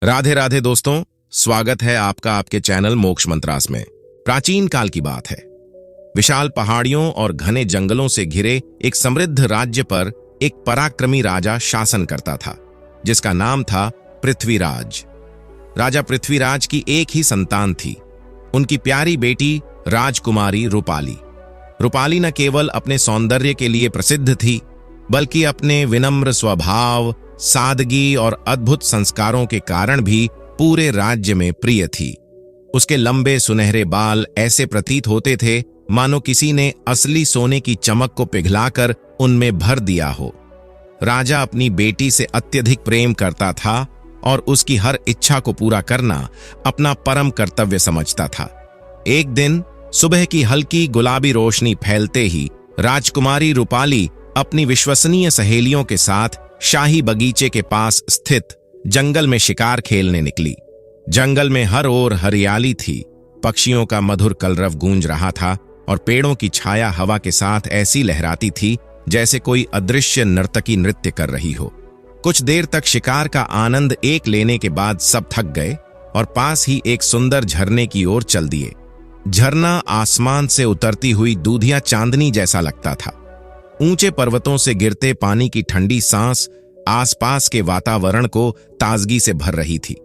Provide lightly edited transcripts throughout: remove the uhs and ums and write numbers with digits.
राधे राधे दोस्तों, स्वागत है आपका आपके चैनल मोक्ष मंत्रास में। प्राचीन काल की बात है। विशाल पहाड़ियों और घने जंगलों से घिरे एक समृद्ध राज्य पर एक पराक्रमी राजा शासन करता था, जिसका नाम था पृथ्वीराज। राजा पृथ्वीराज की एक ही संतान थी, उनकी प्यारी बेटी राजकुमारी रूपाली। रूपाली न केवल अपने सौंदर्य के लिए प्रसिद्ध थी, बल्कि अपने विनम्र स्वभाव, सादगी और अद्भुत संस्कारों के कारण भी पूरे राज्य में प्रिय थी। उसके लंबे सुनहरे बाल ऐसे प्रतीत होते थे मानो किसी ने असली सोने की चमक को पिघलाकर उनमें भर दिया हो। राजा अपनी बेटी से अत्यधिक प्रेम करता था और उसकी हर इच्छा को पूरा करना अपना परम कर्तव्य समझता था। एक दिन सुबह की हल्की गुलाबी रोशनी फैलते ही राजकुमारी रूपाली अपनी विश्वसनीय सहेलियों के साथ शाही बगीचे के पास स्थित जंगल में शिकार खेलने निकली। जंगल में हर ओर हरियाली थी, पक्षियों का मधुर कलरव गूंज रहा था और पेड़ों की छाया हवा के साथ ऐसी लहराती थी जैसे कोई अदृश्य नर्तकी नृत्य कर रही हो। कुछ देर तक शिकार का आनंद लेने के बाद सब थक गए और पास ही एक सुंदर झरने की ओर चल दिए। झरना आसमान से उतरती हुई दूधिया चांदनी जैसा लगता था। ऊंचे पर्वतों से गिरते पानी की ठंडी सांस आसपास के वातावरण को ताजगी से भर रही थी।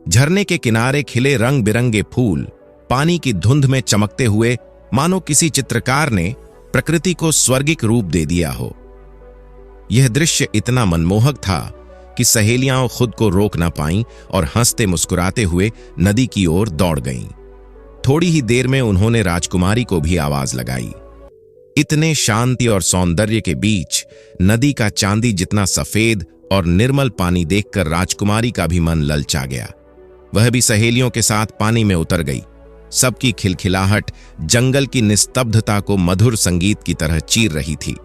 झरने के किनारे खिले रंग बिरंगे फूल पानी की धुंध में चमकते हुए मानो किसी चित्रकार ने प्रकृति को स्वर्गिक रूप दे दिया हो। यह दृश्य इतना मनमोहक था कि सहेलियां खुद को रोक न पाईं और हंसते मुस्कुराते हुए नदी की ओर दौड़ गईं। थोड़ी ही देर में उन्होंने राजकुमारी को भी आवाज लगाई। इतने शांति और सौंदर्य के बीच नदी का चांदी जितना सफेद और निर्मल पानी देखकर राजकुमारी का भी मन ललचा गया। वह भी सहेलियों के साथ पानी में उतर गई। सबकी खिलखिलाहट जंगल की निस्तब्धता को मधुर संगीत की तरह चीर रही थी।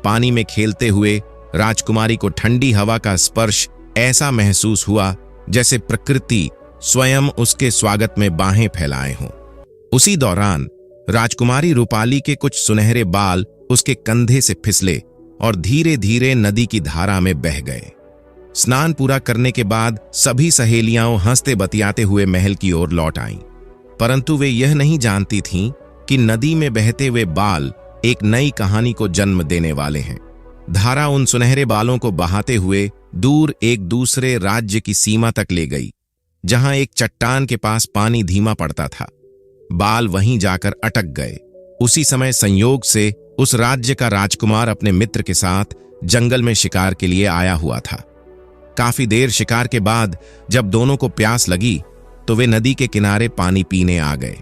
पानी में खेलते हुए राजकुमारी को ठंडी हवा का स्पर्श ऐसा महसूस हुआ जैसे प्रकृति स्वयं उसके स्वागत में बाहें फैलाए हों। उसी दौरान राजकुमारी रूपाली के कुछ सुनहरे बाल उसके कंधे से फिसले और धीरे धीरे नदी की धारा में बह गए। स्नान पूरा करने के बाद सभी सहेलियां हंसते बतियाते हुए महल की ओर लौट आईं, परंतु वे यह नहीं जानती थीं कि नदी में बहते हुए बाल एक नई कहानी को जन्म देने वाले हैं। धारा उन सुनहरे बालों को बहाते हुए दूर एक दूसरे राज्य की सीमा तक ले गई, जहां एक चट्टान के पास पानी धीमा पड़ता था। बाल वहीं जाकर अटक गए। उसी समय संयोग से उस राज्य का राजकुमार अपने मित्र के साथ जंगल में शिकार के लिए आया हुआ था। काफी देर शिकार के बाद जब दोनों को प्यास लगी तो वे नदी के किनारे पानी पीने आ गए।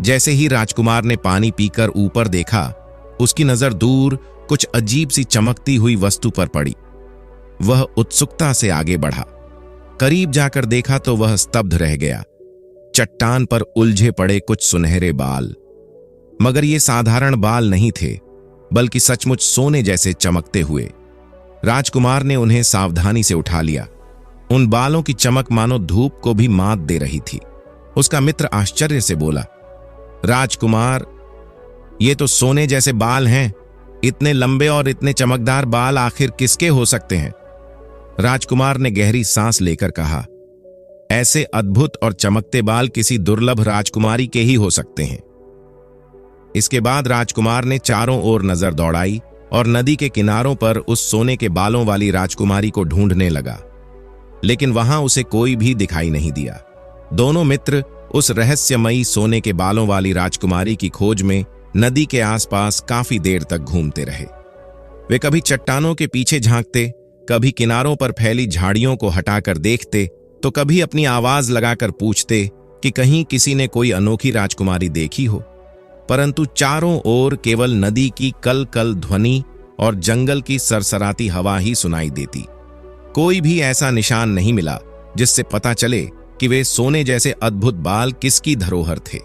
जैसे ही राजकुमार ने पानी पीकर ऊपर देखा, उसकी नजर दूर कुछ अजीब सी चमकती हुई वस्तु पर पड़ी। वह उत्सुकता से आगे बढ़ा। करीब जाकर देखा तो वह स्तब्ध रह गया। चट्टान पर उलझे पड़े कुछ सुनहरे बाल, मगर ये साधारण बाल नहीं थे, बल्कि सचमुच सोने जैसे चमकते हुए। राजकुमार ने उन्हें सावधानी से उठा लिया। उन बालों की चमक मानो धूप को भी मात दे रही थी। उसका मित्र आश्चर्य से बोला, राजकुमार, ये तो सोने जैसे बाल हैं। इतने लंबे और इतने चमकदार बाल आखिर किसके हो सकते हैं? राजकुमार ने गहरी सांस लेकर कहा, ऐसे अद्भुत और चमकते बाल किसी दुर्लभ राजकुमारी के ही हो सकते हैं। इसके बाद राजकुमार ने चारों ओर नजर दौड़ाई और नदी के किनारों पर उस सोने के बालों वाली राजकुमारी को ढूंढने लगा, लेकिन वहां उसे कोई भी दिखाई नहीं दिया। दोनों मित्र उस रहस्यमयी सोने के बालों वाली राजकुमारी की खोज में नदी के आसपास काफी देर तक घूमते रहे। वे कभी चट्टानों के पीछे झांकते, कभी किनारों पर फैली झाड़ियों को हटाकर देखते, तो कभी अपनी आवाज लगाकर पूछते कि कहीं किसी ने कोई अनोखी राजकुमारी देखी हो। परंतु चारों ओर केवल नदी की कल कल ध्वनि और जंगल की सरसराती हवा ही सुनाई देती। कोई भी ऐसा निशान नहीं मिला जिससे पता चले कि वे सोने जैसे अद्भुत बाल किसकी धरोहर थे।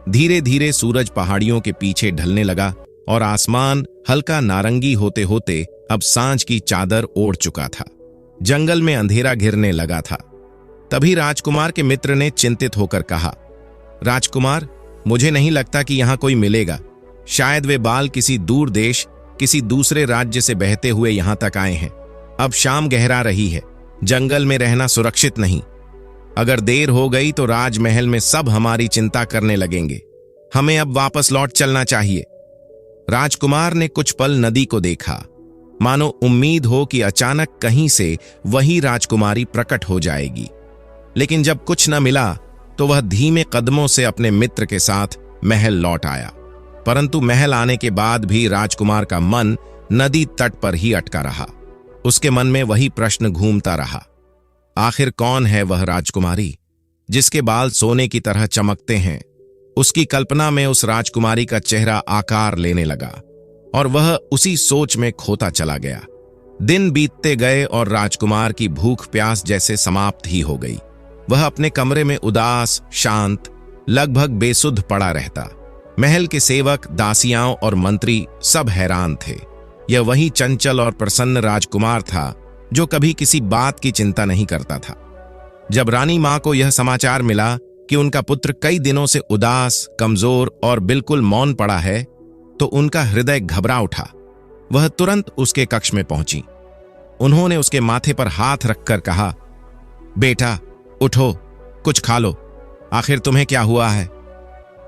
धीरे धीरे सूरज पहाड़ियों के पीछे ढलने लगा और आसमान हल्का नारंगी होते होते अब सांझ की चादर ओढ़ चुका था। जंगल में अंधेरा घिरने लगा था। तभी राजकुमार के मित्र ने चिंतित होकर कहा, राजकुमार, मुझे नहीं लगता कि यहां कोई मिलेगा। शायद वे बाल किसी दूर देश, किसी दूसरे राज्य से बहते हुए यहां तक आए हैं। अब शाम गहरा रही है, जंगल में रहना सुरक्षित नहीं। अगर देर हो गई तो राजमहल में सब हमारी चिंता करने लगेंगे। हमें अब वापस लौट चलना चाहिए। राजकुमार ने कुछ पल नदी को देखा, मानो उम्मीद हो कि अचानक कहीं से वही राजकुमारी प्रकट हो जाएगी। लेकिन जब कुछ न मिला तो वह धीमे कदमों से अपने मित्र के साथ महल लौट आया। परंतु महल आने के बाद भी राजकुमार का मन नदी तट पर ही अटका रहा। उसके मन में वही प्रश्न घूमता रहा, आखिर कौन है वह राजकुमारी जिसके बाल सोने की तरह चमकते हैं। उसकी कल्पना में उस राजकुमारी का चेहरा आकार लेने लगा और वह उसी सोच में खोता चला गया। दिन बीतते गए और राजकुमार की भूख प्यास जैसे समाप्त ही हो गई। वह अपने कमरे में उदास, शांत, लगभग बेसुध पड़ा रहता। महल के सेवक, दासियां और मंत्री सब हैरान थे। यह वही चंचल और प्रसन्न राजकुमार था जो कभी किसी बात की चिंता नहीं करता था। जब रानी मां को यह समाचार मिला कि उनका पुत्र कई दिनों से उदास, कमजोर और बिल्कुल मौन पड़ा है, तो उनका हृदय घबरा उठा। वह तुरंत उसके कक्ष में पहुंची। उन्होंने उसके माथे पर हाथ रखकर कहा, बेटा उठो, कुछ खा लो, आखिर तुम्हें क्या हुआ है।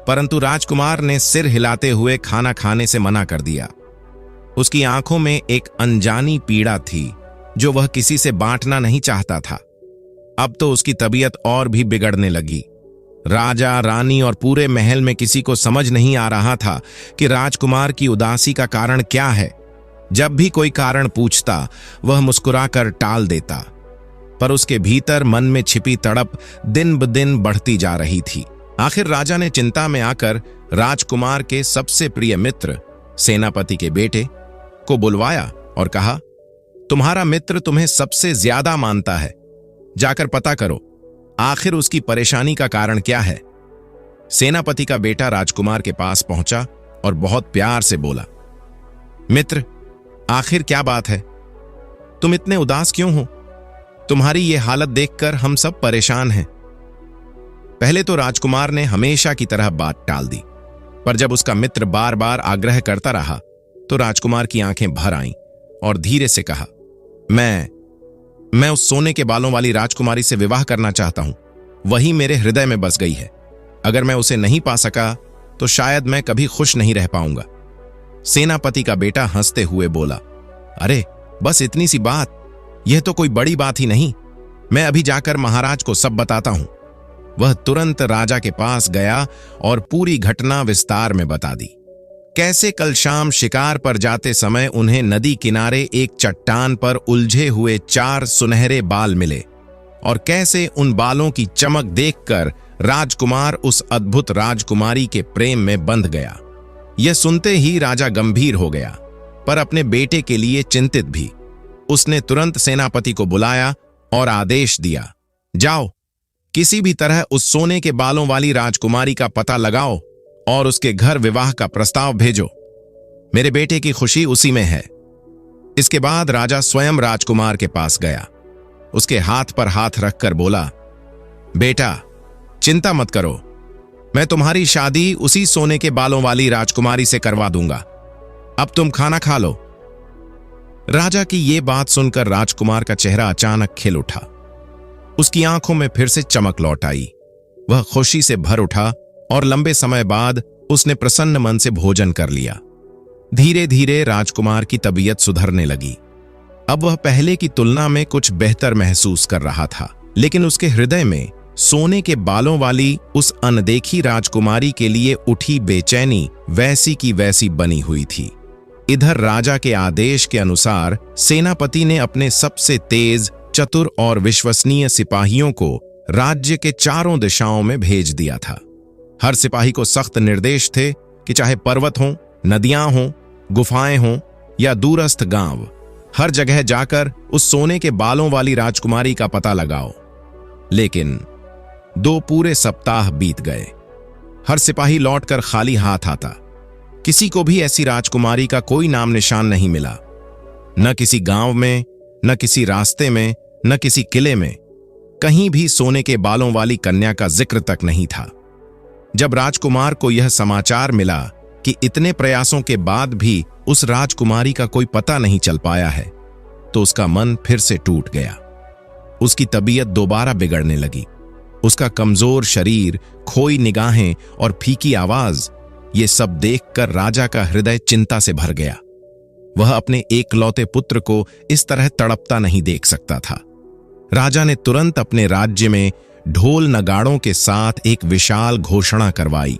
परंतु राजकुमार ने सिर हिलाते हुए खाना खाने से मना कर दिया। उसकी आंखों में एक अनजानी पीड़ा थी जो वह किसी से बांटना नहीं चाहता था। अब तो उसकी तबीयत और भी बिगड़ने लगी। राजा, रानी और पूरे महल में किसी को समझ नहीं आ रहा था कि राजकुमार की उदासी का कारण क्या है। जब भी कोई कारण पूछता, वह मुस्कुराकर टाल देता, पर उसके भीतर मन में छिपी तड़प दिन ब दिन बढ़ती जा रही थी। आखिर राजा ने चिंता में आकर राजकुमार के सबसे प्रिय मित्र, सेनापति के बेटे को बुलवाया और कहा, तुम्हारा मित्र तुम्हें सबसे ज्यादा मानता है, जाकर पता करो आखिर उसकी परेशानी का कारण क्या है। सेनापति का बेटा राजकुमार के पास पहुंचा और बहुत प्यार से बोला, मित्र, आखिर क्या बात है? तुम इतने उदास क्यों हो? तुम्हारी ये हालत देखकर हम सब परेशान हैं। पहले तो राजकुमार ने हमेशा की तरह बात टाल दी, पर जब उसका मित्र बार बार आग्रह करता रहा तो राजकुमार की आंखें भर आईं और धीरे से कहा, मैं उस सोने के बालों वाली राजकुमारी से विवाह करना चाहता हूं। वही मेरे हृदय में बस गई है। अगर मैं उसे नहीं पा सका तो शायद मैं कभी खुश नहीं रह पाऊंगा। सेनापति का बेटा हंसते हुए बोला, अरे बस इतनी सी बात, यह तो कोई बड़ी बात ही नहीं। मैं अभी जाकर महाराज को सब बताता हूं। वह तुरंत राजा के पास गया और पूरी घटना विस्तार में बता दी। कैसे कल शाम शिकार पर जाते समय उन्हें नदी किनारे एक चट्टान पर उलझे हुए 4 सुनहरे बाल मिले और कैसे उन बालों की चमक देखकर राजकुमार उस अद्भुत राजकुमारी के प्रेम में बंध गया। यह सुनते ही राजा गंभीर हो गया, पर अपने बेटे के लिए चिंतित भी। उसने तुरंत सेनापति को बुलाया और आदेश दिया, जाओ, किसी भी तरह उस सोने के बालों वाली राजकुमारी का पता लगाओ और उसके घर विवाह का प्रस्ताव भेजो। मेरे बेटे की खुशी उसी में है। इसके बाद राजा स्वयं राजकुमार के पास गया। उसके हाथ पर हाथ रखकर बोला, बेटा, चिंता मत करो, मैं तुम्हारी शादी उसी सोने के बालों वाली राजकुमारी से करवा दूंगा। अब तुम खाना खा लो। राजा की ये बात सुनकर राजकुमार का चेहरा अचानक खिल उठा। उसकी आंखों में फिर से चमक लौट आई। वह खुशी से भर उठा और लंबे समय बाद उसने प्रसन्न मन से भोजन कर लिया। धीरे धीरे राजकुमार की तबीयत सुधरने लगी। अब वह पहले की तुलना में कुछ बेहतर महसूस कर रहा था, लेकिन उसके हृदय में सोने के बालों वाली उस अनदेखी राजकुमारी के लिए उठी बेचैनी वैसी की वैसी बनी हुई थी। इधर राजा के आदेश के अनुसार सेनापति ने अपने सबसे तेज, चतुर और विश्वसनीय सिपाहियों को राज्य के चारों दिशाओं में भेज दिया था। हर सिपाही को सख्त निर्देश थे कि चाहे पर्वत हों, नदियां हों, गुफाएं हों या दूरस्थ गांव, हर जगह जाकर उस सोने के बालों वाली राजकुमारी का पता लगाओ। लेकिन 2 पूरे सप्ताह बीत गए। हर सिपाही लौटकर खाली हाथ आता। किसी को भी ऐसी राजकुमारी का कोई नाम निशान नहीं मिला। न किसी गांव में, न किसी रास्ते में, न किसी किले में, कहीं भी सोने के बालों वाली कन्या का जिक्र तक नहीं था। जब राजकुमार को यह समाचार मिला कि इतने प्रयासों के बाद भी उस राजकुमारी का कोई पता नहीं चल पाया है, तो उसका मन फिर से टूट गया। उसकी तबीयत दोबारा बिगड़ने लगी। उसका कमजोर शरीर, खोई निगाहें और फीकी आवाज, ये सब देखकर राजा का हृदय चिंता से भर गया। वह अपने एकलौते पुत्र को इस तरह तड़पता नहीं देख सकता था। राजा ने तुरंत अपने राज्य में ढोल नगाड़ों के साथ एक विशाल घोषणा करवाई।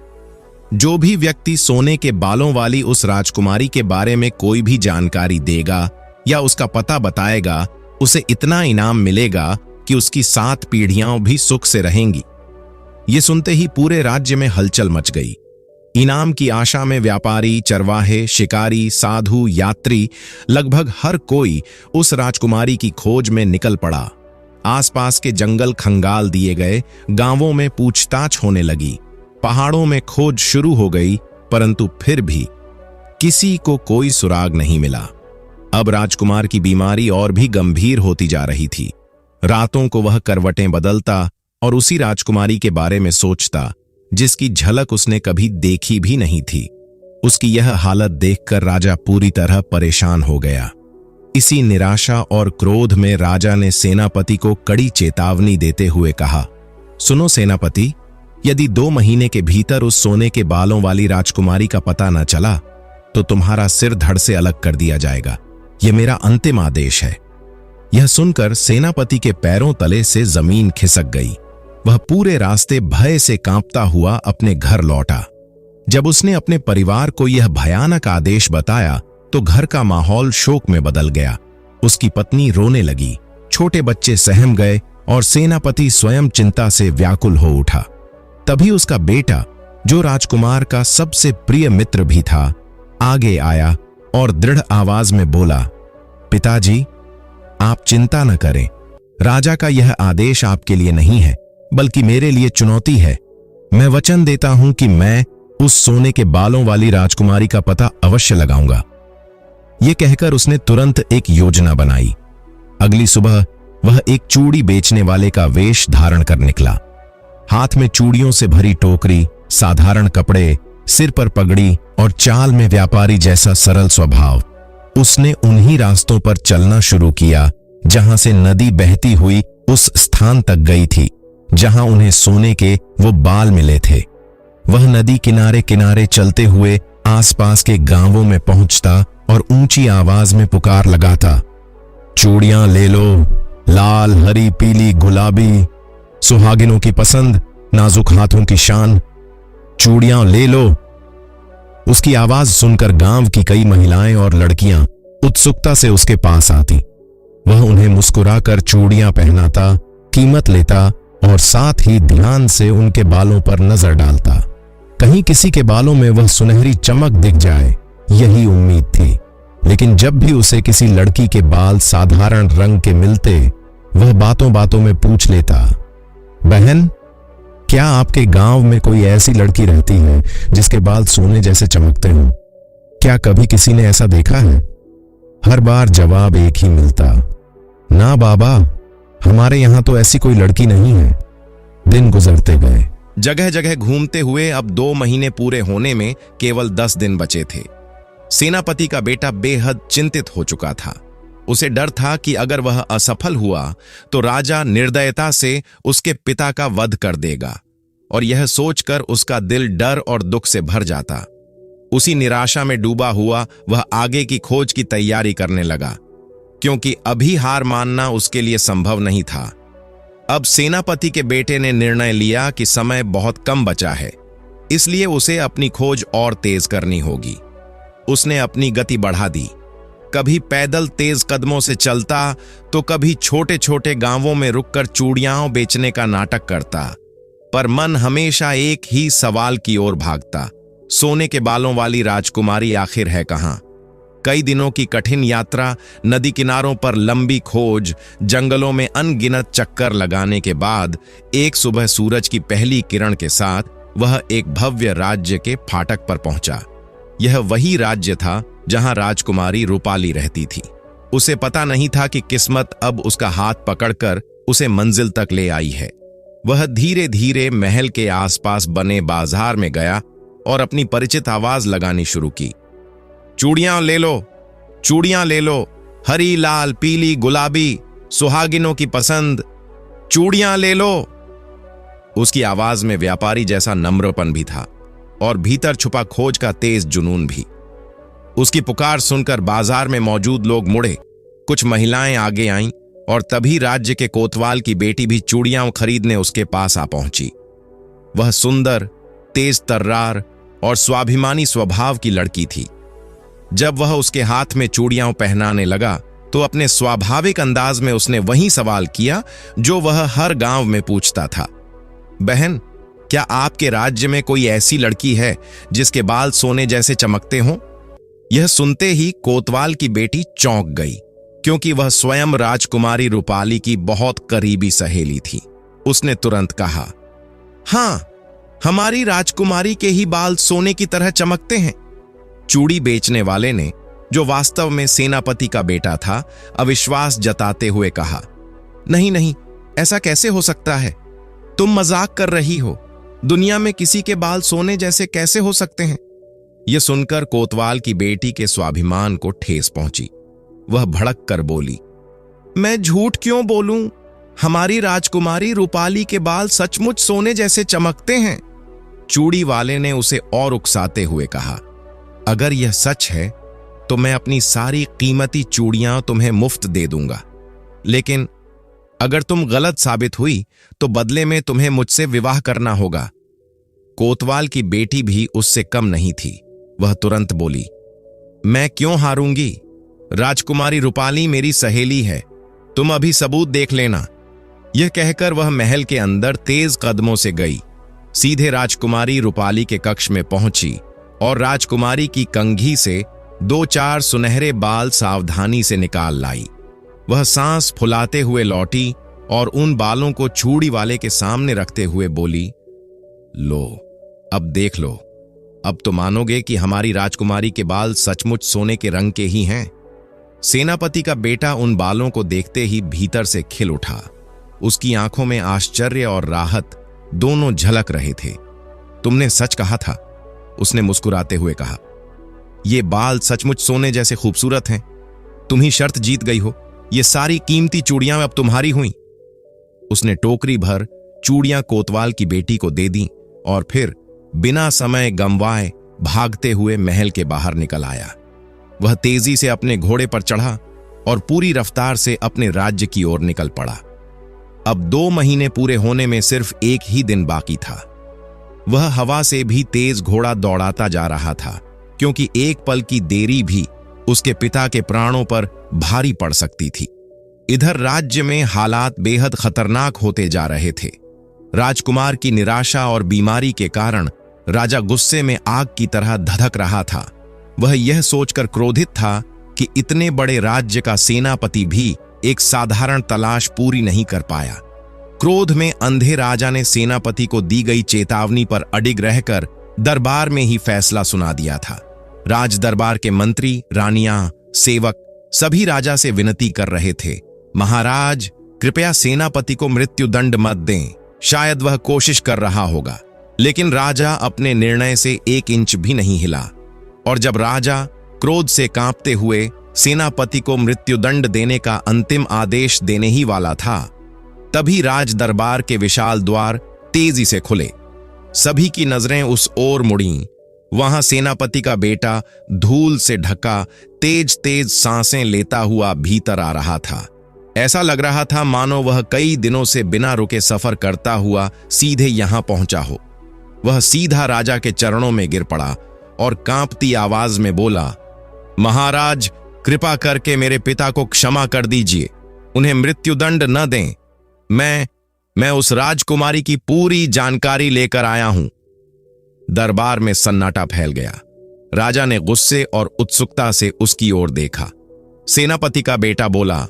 जो भी व्यक्ति सोने के बालों वाली उस राजकुमारी के बारे में कोई भी जानकारी देगा या उसका पता बताएगा, उसे इतना इनाम मिलेगा कि उसकी 7 पीढ़ियां भी सुख से रहेंगी। ये सुनते ही पूरे राज्य में हलचल मच गई। इनाम की आशा में व्यापारी, चरवाहे, शिकारी, साधु, यात्री, लगभग हर कोई उस राजकुमारी की खोज में निकल पड़ा। आसपास के जंगल खंगाल दिए गए, गांवों में पूछताछ होने लगी, पहाड़ों में खोज शुरू हो गई, परंतु फिर भी किसी को कोई सुराग नहीं मिला। अब राजकुमार की बीमारी और भी गंभीर होती जा रही थी। रातों को वह करवटें बदलता और उसी राजकुमारी के बारे में सोचता जिसकी झलक उसने कभी देखी भी नहीं थी। उसकी यह हालत देखकर राजा पूरी तरह परेशान हो गया। इसी निराशा और क्रोध में राजा ने सेनापति को कड़ी चेतावनी देते हुए कहा, सुनो सेनापति, यदि 2 महीने के भीतर उस सोने के बालों वाली राजकुमारी का पता न चला तो तुम्हारा सिर धड़ से अलग कर दिया जाएगा। यह मेरा अंतिम आदेश है। यह सुनकर सेनापति के पैरों तले से जमीन खिसक गई। वह पूरे रास्ते भय से कांपता हुआ अपने घर लौटा। जब उसने अपने परिवार को यह भयानक आदेश बताया तो घर का माहौल शोक में बदल गया। उसकी पत्नी रोने लगी, छोटे बच्चे सहम गए और सेनापति स्वयं चिंता से व्याकुल हो उठा। तभी उसका बेटा, जो राजकुमार का सबसे प्रिय मित्र भी था, आगे आया और दृढ़ आवाज में बोला, पिताजी, आप चिंता न करें। राजा का यह आदेश आपके लिए नहीं है, बल्कि मेरे लिए चुनौती है। मैं वचन देता हूं कि मैं उस सोने के बालों वाली राजकुमारी का पता अवश्य लगाऊंगा। यह कहकर उसने तुरंत एक योजना बनाई। अगली सुबह वह एक चूड़ी बेचने वाले का वेश धारण कर निकला। हाथ में चूड़ियों से भरी टोकरी, साधारण कपड़े, सिर पर पगड़ी और चाल में व्यापारी जैसा सरल स्वभाव। उसने उन्हीं रास्तों पर चलना शुरू किया जहां से नदी बहती हुई उस स्थान तक गई थी जहां उन्हें सोने के वो बाल मिले थे। वह नदी किनारे किनारे चलते हुए आसपास के गांवों में पहुंचता और ऊंची आवाज में पुकार लगाता, चूड़ियां ले लो, लाल, हरी, पीली, गुलाबी, सुहागिनों की पसंद, नाजुक हाथों की शान, चूड़ियां ले लो। उसकी आवाज सुनकर गांव की कई महिलाएं और लड़कियां उत्सुकता से उसके पास आती। वह उन्हें मुस्कुराकर चूड़ियां पहनाता, कीमत लेता और साथ ही ध्यान से उनके बालों पर नजर डालता। कहीं किसी के बालों में वह सुनहरी चमक दिख जाए, यही उम्मीद थी। लेकिन जब भी उसे किसी लड़की के बाल साधारण रंग के मिलते, वह बातों बातों में पूछ लेता, बहन, क्या आपके गांव में कोई ऐसी लड़की रहती है जिसके बाल सोने जैसे चमकते हों? क्या कभी किसी ने ऐसा देखा है? हर बार जवाब एक ही मिलता, ना बाबा, हमारे यहां तो ऐसी कोई लड़की नहीं है। दिन गुजरते गए। जगह जगह घूमते हुए अब 2 महीने पूरे होने में केवल 10 दिन बचे थे। सेनापति का बेटा बेहद चिंतित हो चुका था। उसे डर था कि अगर वह असफल हुआ तो राजा निर्दयता से उसके पिता का वध कर देगा, और यह सोचकर उसका दिल डर और दुख से भर जाता। उसी निराशा में डूबा हुआ वह आगे की खोज की तैयारी करने लगा, क्योंकि अभी हार मानना उसके लिए संभव नहीं था। अब सेनापति के बेटे ने निर्णय लिया कि समय बहुत कम बचा है, इसलिए उसे अपनी खोज और तेज करनी होगी। उसने अपनी गति बढ़ा दी। कभी पैदल तेज कदमों से चलता तो कभी छोटे छोटे गांवों में रुककर चूड़ियां बेचने का नाटक करता, पर मन हमेशा एक ही सवाल की ओर भागता, सोने के बालों वाली राजकुमारी आखिर है कहां? कई दिनों की कठिन यात्रा, नदी किनारों पर लंबी खोज, जंगलों में अनगिनत चक्कर लगाने के बाद एक सुबह सूरज की पहली किरण के साथ वह एक भव्य राज्य के फाटक पर पहुंचा। यह वही राज्य था जहां राजकुमारी रूपाली रहती थी। उसे पता नहीं था कि किस्मत अब उसका हाथ पकड़कर उसे मंजिल तक ले आई है। वह धीरे धीरे महल के आसपास बने बाजार में गया और अपनी परिचित आवाज लगानी शुरू की, चूड़ियां ले लो, चूड़ियां ले लो, हरी, लाल, पीली, गुलाबी, सुहागिनों की पसंद, चूड़ियां ले लो। उसकी आवाज में व्यापारी जैसा नम्रपन भी था और भीतर छुपा खोज का तेज जुनून भी। उसकी पुकार सुनकर बाजार में मौजूद लोग मुड़े, कुछ महिलाएं आगे आईं और तभी राज्य के कोतवाल की बेटी भी चूड़ियां खरीदने उसके पास आ पहुंची। वह सुंदर, तेज तर्रार और स्वाभिमानी स्वभाव की लड़की थी। जब वह उसके हाथ में चूड़ियां पहनाने लगा तो अपने स्वाभाविक अंदाज में उसने वही सवाल किया जो वह हर गांव में पूछता था, बहन, क्या आपके राज्य में कोई ऐसी लड़की है जिसके बाल सोने जैसे चमकते हों? यह सुनते ही कोतवाल की बेटी चौंक गई, क्योंकि वह स्वयं राजकुमारी रूपाली की बहुत करीबी सहेली थी। उसने तुरंत कहा, हां, हमारी राजकुमारी के ही बाल सोने की तरह चमकते हैं। चूड़ी बेचने वाले ने, जो वास्तव में सेनापति का बेटा था, अविश्वास जताते हुए कहा, नहीं नहीं, ऐसा कैसे हो सकता है? तुम मजाक कर रही हो। दुनिया में किसी के बाल सोने जैसे कैसे हो सकते हैं? यह सुनकर कोतवाल की बेटी के स्वाभिमान को ठेस पहुंची। वह भड़क कर बोली, मैं झूठ क्यों बोलूं? हमारी राजकुमारी रूपाली के बाल सचमुच सोने जैसे चमकते हैं। चूड़ी वाले ने उसे और उकसाते हुए कहा, अगर यह सच है तो मैं अपनी सारी कीमती चूड़ियां तुम्हें मुफ्त दे दूंगा, लेकिन अगर तुम गलत साबित हुई तो बदले में तुम्हें मुझसे विवाह करना होगा। कोतवाल की बेटी भी उससे कम नहीं थी। वह तुरंत बोली, मैं क्यों हारूंगी? राजकुमारी रूपाली मेरी सहेली है, तुम अभी सबूत देख लेना। यह कहकर वह महल के अंदर तेज कदमों से गई, सीधे राजकुमारी रूपाली के कक्ष में पहुंची और राजकुमारी की कंघी से 2-4 सुनहरे बाल सावधानी से निकाल लाई। वह सांस फुलाते हुए लौटी और उन बालों को चूड़ी वाले के सामने रखते हुए बोली, लो, अब देख लो, अब तो मानोगे कि हमारी राजकुमारी के बाल सचमुच सोने के रंग के ही हैं। सेनापति का बेटा उन बालों को देखते ही भीतर से खिल उठा। उसकी आंखों में आश्चर्य और राहत दोनों झलक रहे थे। तुमने सच कहा था, उसने मुस्कुराते हुए कहा। ये बाल सचमुच सोने जैसे खूबसूरत हैं। तुम ही शर्त जीत गई हो। ये सारी कीमती चूड़ियां अब तुम्हारी हुई। उसने टोकरी भर चूड़ियां कोतवाल की बेटी को दे दी और फिर बिना समय गंवाए भागते हुए महल के बाहर निकल आया। वह तेजी से अपने घोड़े पर चढ़ा और पूरी रफ्तार से अपने राज्य की ओर निकल पड़ा। अब 2 महीने पूरे होने में सिर्फ एक ही दिन बाकी था। वह हवा से भी तेज घोड़ा दौड़ाता जा रहा था, क्योंकि एक पल की देरी भी उसके पिता के प्राणों पर भारी पड़ सकती थी। इधर राज्य में हालात बेहद खतरनाक होते जा रहे थे। राजकुमार की निराशा और बीमारी के कारण राजा गुस्से में आग की तरह धधक रहा था। वह यह सोचकर क्रोधित था कि इतने बड़े राज्य का सेनापति भी एक साधारण तलाश पूरी नहीं कर पाया। क्रोध में अंधे राजा ने सेनापति को दी गई चेतावनी पर अडिग रहकर दरबार में ही फैसला सुना दिया था। राज दरबार के मंत्री, रानियां, सेवक सभी राजा से विनती कर रहे थे, महाराज, कृपया सेनापति को मृत्युदंड मत दें। शायद वह कोशिश कर रहा होगा। लेकिन राजा अपने निर्णय से 1 इंच भी नहीं हिला। और जब राजा क्रोध से कांपते हुए सेनापति को मृत्युदंड देने का अंतिम आदेश देने ही वाला था, तभी राज दरबार के विशाल द्वार तेजी से खुले। सभी की नजरें उस ओर मुड़ीं। वहां सेनापति का बेटा धूल से ढका तेज तेज सांसें लेता हुआ भीतर आ रहा था। ऐसा लग रहा था मानो वह कई दिनों से बिना रुके सफर करता हुआ सीधे यहां पहुंचा हो। वह सीधा राजा के चरणों में गिर पड़ा और कांपती आवाज में बोला, महाराज, कृपा करके मेरे पिता को क्षमा कर दीजिए, उन्हें मृत्युदंड न दें। मैं उस राजकुमारी की पूरी जानकारी लेकर आया हूं। दरबार में सन्नाटा फैल गया। राजा ने गुस्से और उत्सुकता से उसकी ओर देखा। सेनापति का बेटा बोला,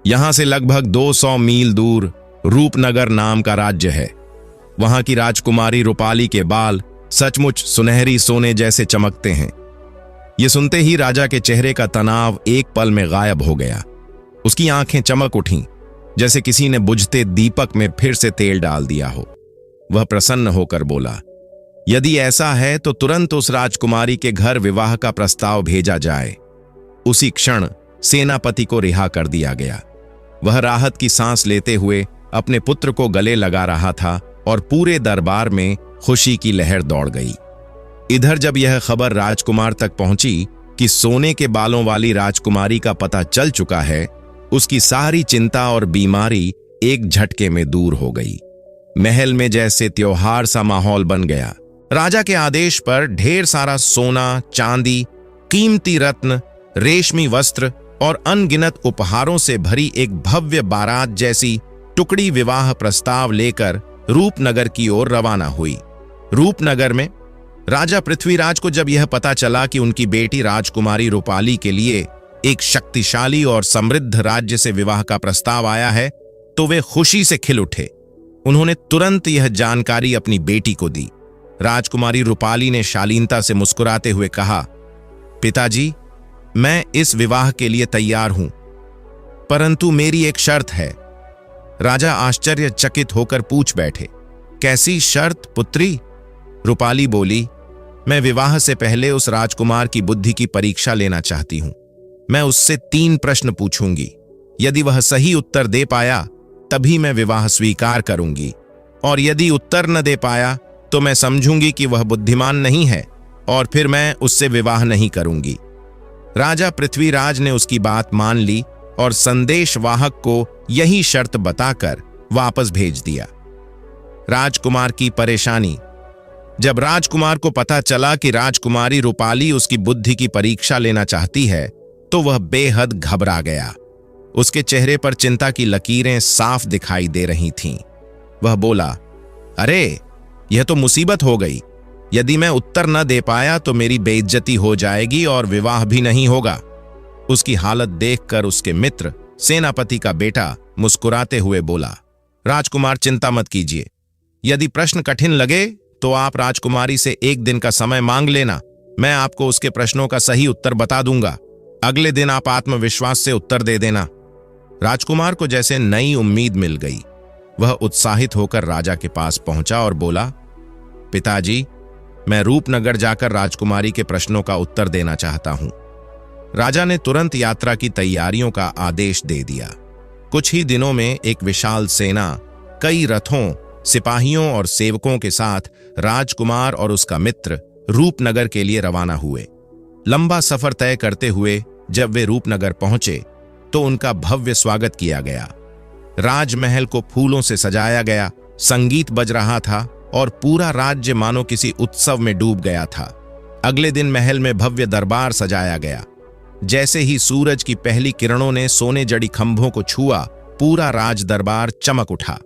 यहां से लगभग 200 मील दूर रूपनगर नाम का राज्य है। वहां की राजकुमारी रूपाली के बाल सचमुच सुनहरी सोने जैसे चमकते हैं। यह सुनते ही राजा के चेहरे का तनाव एक पल में गायब हो गया। उसकी आंखें चमक उठीं, जैसे किसी ने बुझते दीपक में फिर से तेल डाल दिया हो। वह प्रसन्न होकर बोला, यदि ऐसा है तो तुरंत उस राजकुमारी के घर विवाह का प्रस्ताव भेजा जाए। उसी क्षण सेनापति को रिहा कर दिया गया। वह राहत की सांस लेते हुए अपने पुत्र को गले लगा रहा था और पूरे दरबार में खुशी की लहर दौड़ गई। इधर जब यह खबर राजकुमार तक पहुंची कि सोने के बालों वाली राजकुमारी का पता चल चुका है, उसकी सारी चिंता और बीमारी एक झटके में दूर हो गई। महल में जैसे त्योहार सा माहौल बन गया। राजा के आदेश पर ढेर सारा सोना, चांदी, कीमती रत्न, रेशमी वस्त्र और अनगिनत उपहारों से भरी एक भव्य बारात जैसी टुकड़ी विवाह प्रस्ताव लेकर रूपनगर की ओर रवाना हुई। रूपनगर में राजा पृथ्वीराज को जब यह पता चला कि उनकी बेटी राजकुमारी रूपाली के लिए एक शक्तिशाली और समृद्ध राज्य से विवाह का प्रस्ताव आया है, तो वे खुशी से खिल उठे। उन्होंने तुरंत यह जानकारी अपनी बेटी को दी। राजकुमारी रूपाली ने शालीनता से मुस्कुराते हुए कहा, पिताजी, मैं इस विवाह के लिए तैयार हूं, परंतु मेरी एक शर्त है। राजा आश्चर्यचकित होकर पूछ बैठे, कैसी शर्त पुत्री? रूपाली बोली, मैं विवाह से पहले उस राजकुमार की बुद्धि की परीक्षा लेना चाहती हूं। मैं उससे 3 प्रश्न पूछूंगी। यदि वह सही उत्तर दे पाया तभी मैं विवाह स्वीकार करूंगी, और यदि उत्तर न दे पाया तो मैं समझूंगी कि वह बुद्धिमान नहीं है और फिर मैं उससे विवाह नहीं करूंगी। राजा पृथ्वीराज ने उसकी बात मान ली और संदेशवाहक को यही शर्त बताकर वापस भेज दिया। राजकुमार की परेशानी। जब राजकुमार को पता चला कि राजकुमारी रूपाली उसकी बुद्धि की परीक्षा लेना चाहती है, तो वह बेहद घबरा गया। उसके चेहरे पर चिंता की लकीरें साफ दिखाई दे रही थीं। वह बोला, अरे, यह तो मुसीबत हो गई। यदि मैं उत्तर न दे पाया तो मेरी बेइज्जती हो जाएगी और विवाह भी नहीं होगा। उसकी हालत देखकर उसके मित्र सेनापति का बेटा मुस्कुराते हुए बोला, राजकुमार, चिंता मत कीजिए। यदि प्रश्न कठिन लगे तो आप राजकुमारी से 1 दिन का समय मांग लेना। मैं आपको उसके प्रश्नों का सही उत्तर बता दूंगा। अगले दिन आप आत्मविश्वास से उत्तर दे देना। राजकुमार को जैसे नई उम्मीद मिल गई। वह उत्साहित होकर राजा के पास पहुंचा और बोला, पिताजी, मैं रूपनगर जाकर राजकुमारी के प्रश्नों का उत्तर देना चाहता हूं। राजा ने तुरंत यात्रा की तैयारियों का आदेश दे दिया। कुछ ही दिनों में एक विशाल सेना कई रथों, सिपाहियों और सेवकों के साथ राजकुमार और उसका मित्र रूपनगर के लिए रवाना हुए। लंबा सफर तय करते हुए जब वे रूपनगर पहुंचे तो उनका भव्य स्वागत किया गया। राजमहल को फूलों से सजाया गया, संगीत बज रहा था और पूरा राज्य मानो किसी उत्सव में डूब गया था। अगले दिन महल में भव्य दरबार सजाया गया। जैसे ही सूरज की पहली किरणों ने सोने जड़ी खंभों को छुआ, पूरा राज दरबार चमक उठा।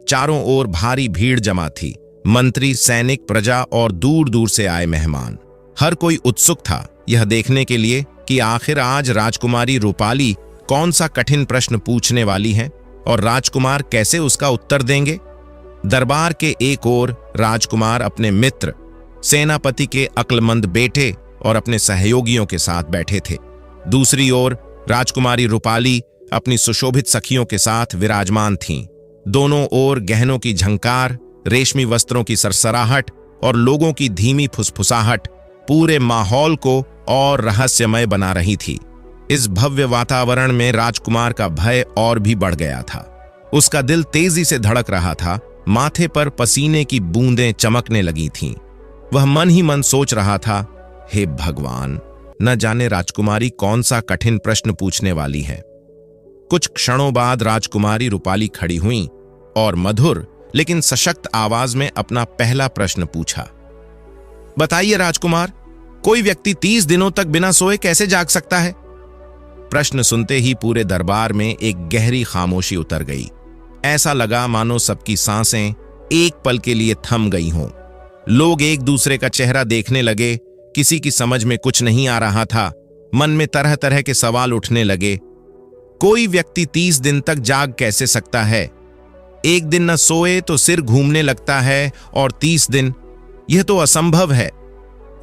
चारों ओर भारी भीड़ जमा थी। मंत्री, सैनिक, प्रजा और दूर दूर से आए मेहमान। हर कोई उत्सुक था यह देखने के लिए कि आखिर आज राजकुमारी रूपाली कौन सा कठिन प्रश्न पूछने वाली है और राजकुमार कैसे उसका उत्तर देंगे। दरबार के एक ओर राजकुमार अपने मित्र, सेनापति के अक्लमंद बेटे और अपने सहयोगियों के साथ बैठे थे। दूसरी ओर राजकुमारी रूपाली अपनी सुशोभित सखियों के साथ विराजमान थीं। दोनों ओर गहनों की झंकार, रेशमी वस्त्रों की सरसराहट और लोगों की धीमी फुसफुसाहट पूरे माहौल को और रहस्यमय बना रही थी। इस भव्य वातावरण में राजकुमार का भय और भी बढ़ गया था। उसका दिल तेजी से धड़क रहा था, माथे पर पसीने की बूंदें चमकने लगी थीं। वह मन ही मन सोच रहा था, हे भगवान, न जाने राजकुमारी कौन सा कठिन प्रश्न पूछने वाली है। कुछ क्षणों बाद राजकुमारी रूपाली खड़ी हुई और मधुर लेकिन सशक्त आवाज में अपना पहला प्रश्न पूछा। बताइए राजकुमार, कोई व्यक्ति 30 दिनों तक बिना सोए कैसे जाग सकता है? प्रश्न सुनते ही पूरे दरबार में एक गहरी खामोशी उतर गई। ऐसा लगा मानो सबकी सांसें एक पल के लिए थम गई हों। लोग एक दूसरे का चेहरा देखने लगे। किसी की समझ में कुछ नहीं आ रहा था। मन में तरह तरह के सवाल उठने लगे। कोई व्यक्ति 30 दिन तक जाग कैसे सकता है? एक दिन न सोए तो सिर घूमने लगता है, और 30 दिन, यह तो असंभव है।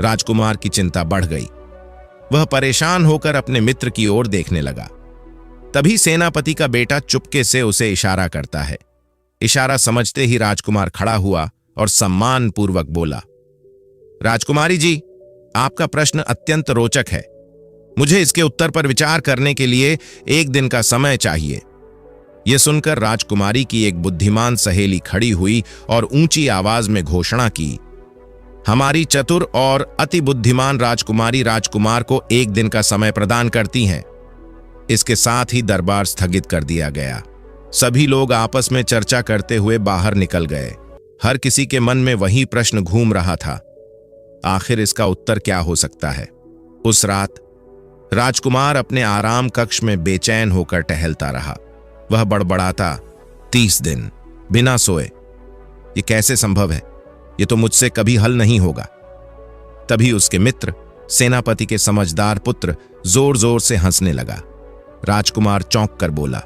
राजकुमार की चिंता बढ़ गई। वह परेशान होकर अपने मित्र की ओर देखने लगा। तभी सेनापति का बेटा चुपके से उसे इशारा करता है। इशारा समझते ही राजकुमार खड़ा हुआ और सम्मानपूर्वक बोला, राजकुमारी जी, आपका प्रश्न अत्यंत रोचक है। मुझे इसके उत्तर पर विचार करने के लिए 1 दिन का समय चाहिए। यह सुनकर राजकुमारी की एक बुद्धिमान सहेली खड़ी हुई और ऊंची आवाज में घोषणा की, हमारी चतुर और अति बुद्धिमान राजकुमारी राजकुमार को 1 दिन का समय प्रदान करती हैं। इसके साथ ही दरबार स्थगित कर दिया गया। सभी लोग आपस में चर्चा करते हुए बाहर निकल गए। हर किसी के मन में वही प्रश्न घूम रहा था, आखिर इसका उत्तर क्या हो सकता है। उस रात राजकुमार अपने आराम कक्ष में बेचैन होकर टहलता रहा। वह बड़बड़ाता, 30 दिन बिना सोए, ये कैसे संभव है? ये तो मुझसे कभी हल नहीं होगा। तभी उसके मित्र सेनापति के समझदार पुत्र जोर जोर से हंसने लगा। राजकुमार चौंक कर बोला,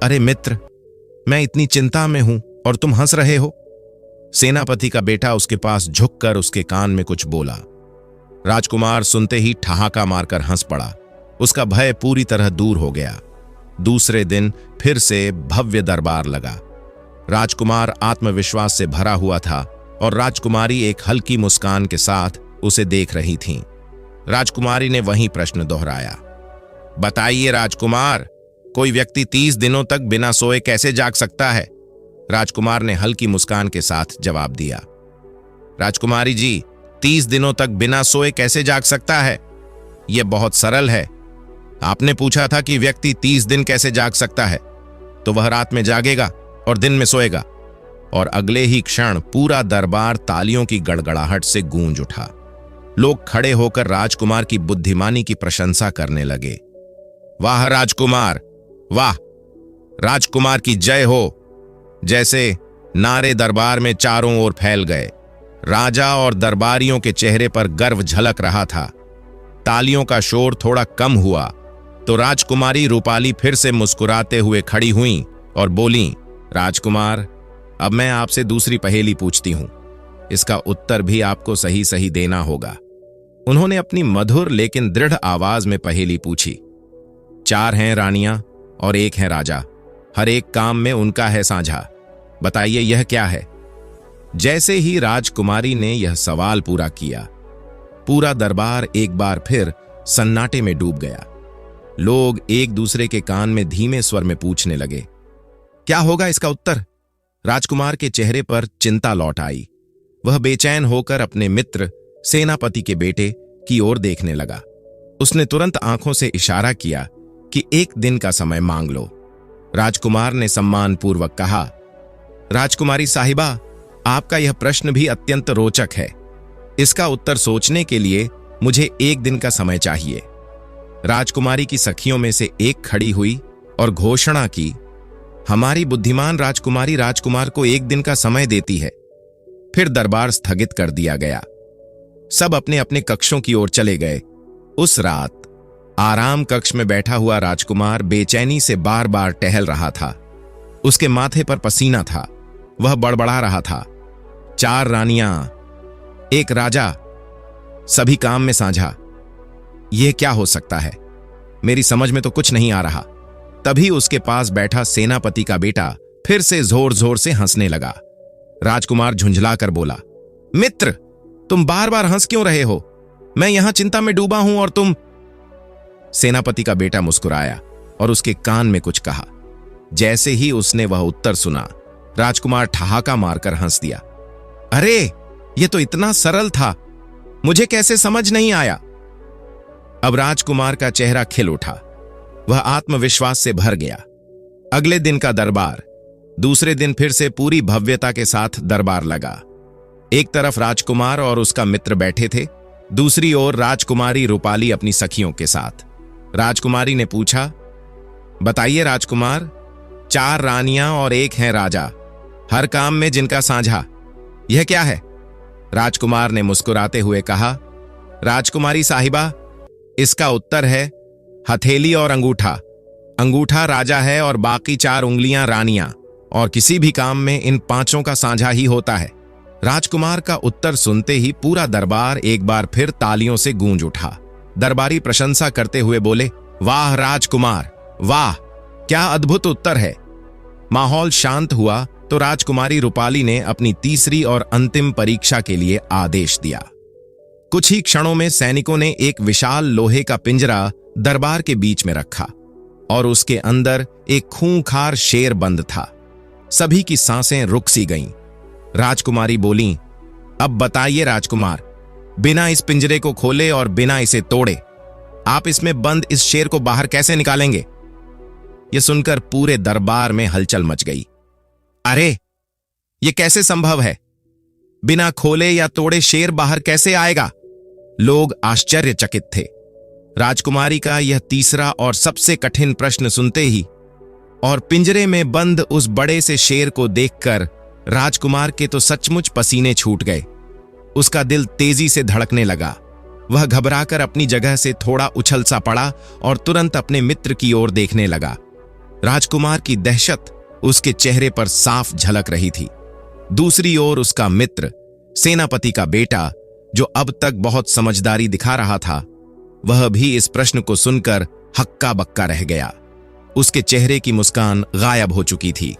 अरे मित्र, मैं इतनी चिंता में हूं और तुम हंस रहे हो। सेनापति का बेटा उसके पास झुककर उसके कान में कुछ बोला। राजकुमार सुनते ही ठहाका मारकर हंस पड़ा। उसका भय पूरी तरह दूर हो गया। दूसरे दिन फिर से भव्य दरबार लगा। राजकुमार आत्मविश्वास से भरा हुआ था और राजकुमारी एक हल्की मुस्कान के साथ उसे देख रही थीं। राजकुमारी ने वही प्रश्न दोहराया, बताइए राजकुमार, कोई व्यक्ति 30 दिनों तक बिना सोए कैसे जाग सकता है? राजकुमार ने हल्की मुस्कान के साथ जवाब दिया, राजकुमारी जी, 30 दिनों तक बिना सोए कैसे जाग सकता है? यह बहुत सरल है। आपने पूछा था कि व्यक्ति 30 दिन कैसे जाग सकता है, तो वह रात में जागेगा और दिन में सोएगा। और अगले ही क्षण पूरा दरबार तालियों की गड़गड़ाहट से गूंज उठा। लोग खड़े होकर राजकुमार की बुद्धिमानी की प्रशंसा करने लगे। वाह राजकुमार, वाह, राजकुमार की जय हो! जैसे नारे दरबार में चारों ओर फैल गए। राजा और दरबारियों के चेहरे पर गर्व झलक रहा था। तालियों का शोर थोड़ा कम हुआ तो राजकुमारी रूपाली फिर से मुस्कुराते हुए खड़ी हुईं और बोलीं, राजकुमार, अब मैं आपसे दूसरी पहेली पूछती हूं। इसका उत्तर भी आपको सही सही देना होगा। उन्होंने अपनी मधुर लेकिन दृढ़ आवाज में पहेली पूछी। 4 हैं रानियां और 1 है राजा, हर एक काम में उनका है साझा। बताइए यह क्या है? जैसे ही राजकुमारी ने यह सवाल पूरा किया, पूरा दरबार एक बार फिर सन्नाटे में डूब गया। लोग एक दूसरे के कान में धीमे स्वर में पूछने लगे, क्या होगा इसका उत्तर? राजकुमार के चेहरे पर चिंता लौट आई। वह बेचैन होकर अपने मित्र सेनापति के बेटे की ओर देखने लगा। उसने तुरंत आंखों से इशारा किया कि 1 दिन का समय मांग लो। राजकुमार ने सम्मानपूर्वक कहा, राजकुमारी साहिबा, आपका यह प्रश्न भी अत्यंत रोचक है। इसका उत्तर सोचने के लिए मुझे 1 दिन का समय चाहिए। राजकुमारी की सखियों में से एक खड़ी हुई और घोषणा की, हमारी बुद्धिमान राजकुमारी राजकुमार को 1 दिन का समय देती है। फिर दरबार स्थगित कर दिया गया। सब अपने अपने कक्षों की ओर चले गए। उस रात आराम कक्ष में बैठा हुआ राजकुमार बेचैनी से बार बार टहल रहा था। उसके माथे पर पसीना था। वह बड़बड़ा रहा था, 4 रानियां, 1 राजा, सभी काम में साझा। यह क्या हो सकता है? मेरी समझ में तो कुछ नहीं आ रहा। तभी उसके पास बैठा सेनापति का बेटा फिर से जोर जोर से हंसने लगा। राजकुमार झुंझलाकर बोला, मित्र, तुम बार बार हंस क्यों रहे हो? मैं यहां चिंता में डूबा हूं और तुम। सेनापति का बेटा मुस्कुराया और उसके कान में कुछ कहा। जैसे ही उसने वह उत्तर सुना, राजकुमार ठहाका मारकर हंस दिया। अरे, यह तो इतना सरल था, मुझे कैसे समझ नहीं आया? अब राजकुमार का चेहरा खिल उठा। वह आत्मविश्वास से भर गया। अगले दिन का दरबार, दूसरे दिन फिर से पूरी भव्यता के साथ दरबार लगा। एक तरफ राजकुमार और उसका मित्र बैठे थे, दूसरी ओर राजकुमारी रूपाली अपनी सखियों के साथ। राजकुमारी ने पूछा, बताइए राजकुमार, 4 रानियां और 1 है राजा, हर काम में जिनका साझा। यह क्या है? राजकुमार ने मुस्कुराते हुए कहा, राजकुमारी साहिबा, इसका उत्तर है हथेली और अंगूठा। अंगूठा राजा है और बाकी 4 उंगलियां रानियां, और किसी भी काम में इन 5 का साझा ही होता है। राजकुमार का उत्तर सुनते ही पूरा दरबार एक बार फिर तालियों से गूंज उठा। दरबारी प्रशंसा करते हुए बोले, वाह राजकुमार, वाह, क्या अद्भुत उत्तर है। माहौल शांत हुआ तो राजकुमारी रूपाली ने अपनी तीसरी और अंतिम परीक्षा के लिए आदेश दिया। कुछ ही क्षणों में सैनिकों ने एक विशाल लोहे का पिंजरा दरबार के बीच में रखा। और उसके अंदर एक खूंखार शेर बंद था। सभी की सांसें रुक सी गईं। राजकुमारी बोली, अब बताइए राजकुमार, बिना इस पिंजरे को खोले और बिना इसे तोड़े आप इसमें बंद इस शेर को बाहर कैसे निकालेंगे? यह सुनकर पूरे दरबार में हलचल मच गई। अरे, यह कैसे संभव है? बिना खोले या तोड़े शेर बाहर कैसे आएगा? लोग आश्चर्यचकित थे। राजकुमारी का यह तीसरा और सबसे कठिन प्रश्न सुनते ही और पिंजरे में बंद उस बड़े से शेर को देखकर राजकुमार के तो सचमुच पसीने छूट गए। उसका दिल तेजी से धड़कने लगा। वह घबराकर अपनी जगह से थोड़ा उछल सा पड़ा और तुरंत अपने मित्र की ओर देखने लगा। राजकुमार की दहशत उसके चेहरे पर साफ झलक रही थी। दूसरी ओर उसका मित्र, सेनापति का बेटा, जो अब तक बहुत समझदारी दिखा रहा था, वह भी इस प्रश्न को सुनकर हक्का बक्का रह गया। उसके चेहरे की मुस्कान गायब हो चुकी थी।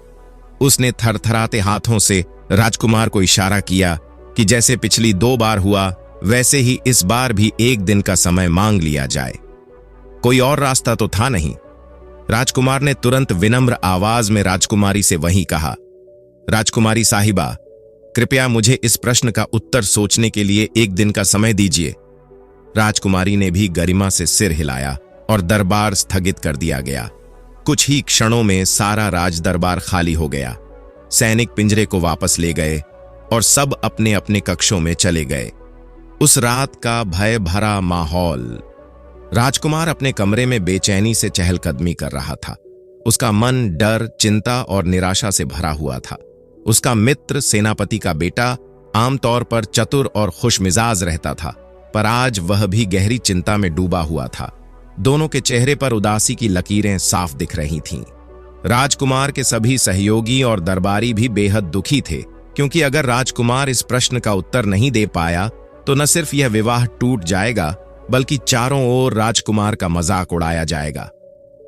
उसने थरथराते हाथों से राजकुमार को इशारा किया कि जैसे पिछली 2 बार हुआ वैसे ही इस बार भी 1 दिन का समय मांग लिया जाए। कोई और रास्ता तो था नहीं। राजकुमार ने तुरंत विनम्र आवाज में राजकुमारी से वही कहा, राजकुमारी साहिबा, कृपया मुझे इस प्रश्न का उत्तर सोचने के लिए 1 दिन का समय दीजिए। राजकुमारी ने भी गरिमा से सिर हिलाया और दरबार स्थगित कर दिया गया। कुछ ही क्षणों में सारा राज दरबार खाली हो गया। सैनिक पिंजरे को वापस ले गए और सब अपने अपने कक्षों में चले गए। उस रात का भय भरा माहौल। राजकुमार अपने कमरे में बेचैनी से चहलकदमी कर रहा था। उसका मन डर, चिंता और निराशा से भरा हुआ था। उसका मित्र, सेनापति का बेटा, आमतौर पर चतुर और खुशमिजाज रहता था, पर आज वह भी गहरी चिंता में डूबा हुआ था। दोनों के चेहरे पर उदासी की लकीरें साफ दिख रही थीं। राजकुमार के सभी सहयोगी और दरबारी भी बेहद दुखी थे, क्योंकि अगर राजकुमार इस प्रश्न का उत्तर नहीं दे पाया तो न सिर्फ यह विवाह टूट जाएगा, बल्कि चारों ओर राजकुमार का मजाक उड़ाया जाएगा।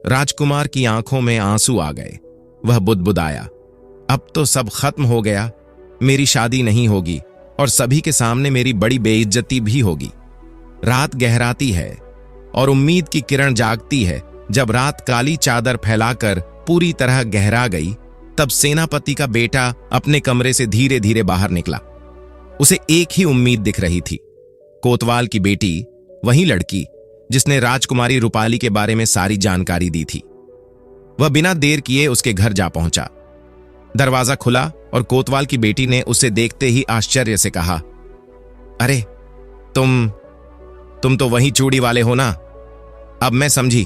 राजकुमार की आंखों में आंसू आ गए। वह बुदबुदाया, अब तो सब खत्म हो गया। मेरी शादी नहीं होगी और सभी के सामने मेरी बड़ी बेइज्जती भी होगी। रात गहराती है और उम्मीद की किरण जागती है। जब रात काली चादर फैलाकर पूरी तरह गहरा गई, तब सेनापति का बेटा अपने कमरे से धीरे धीरे बाहर निकला। उसे एक ही उम्मीद दिख रही थी, कोतवाल की बेटी, वही लड़की जिसने राजकुमारी रूपाली के बारे में सारी जानकारी दी थी। वह बिना देर किए उसके घर जा पहुंचा। दरवाजा खुला और कोतवाल की बेटी ने उसे देखते ही आश्चर्य से कहा, अरे, तुम तो वही चूड़ी वाले हो ना? अब मैं समझी।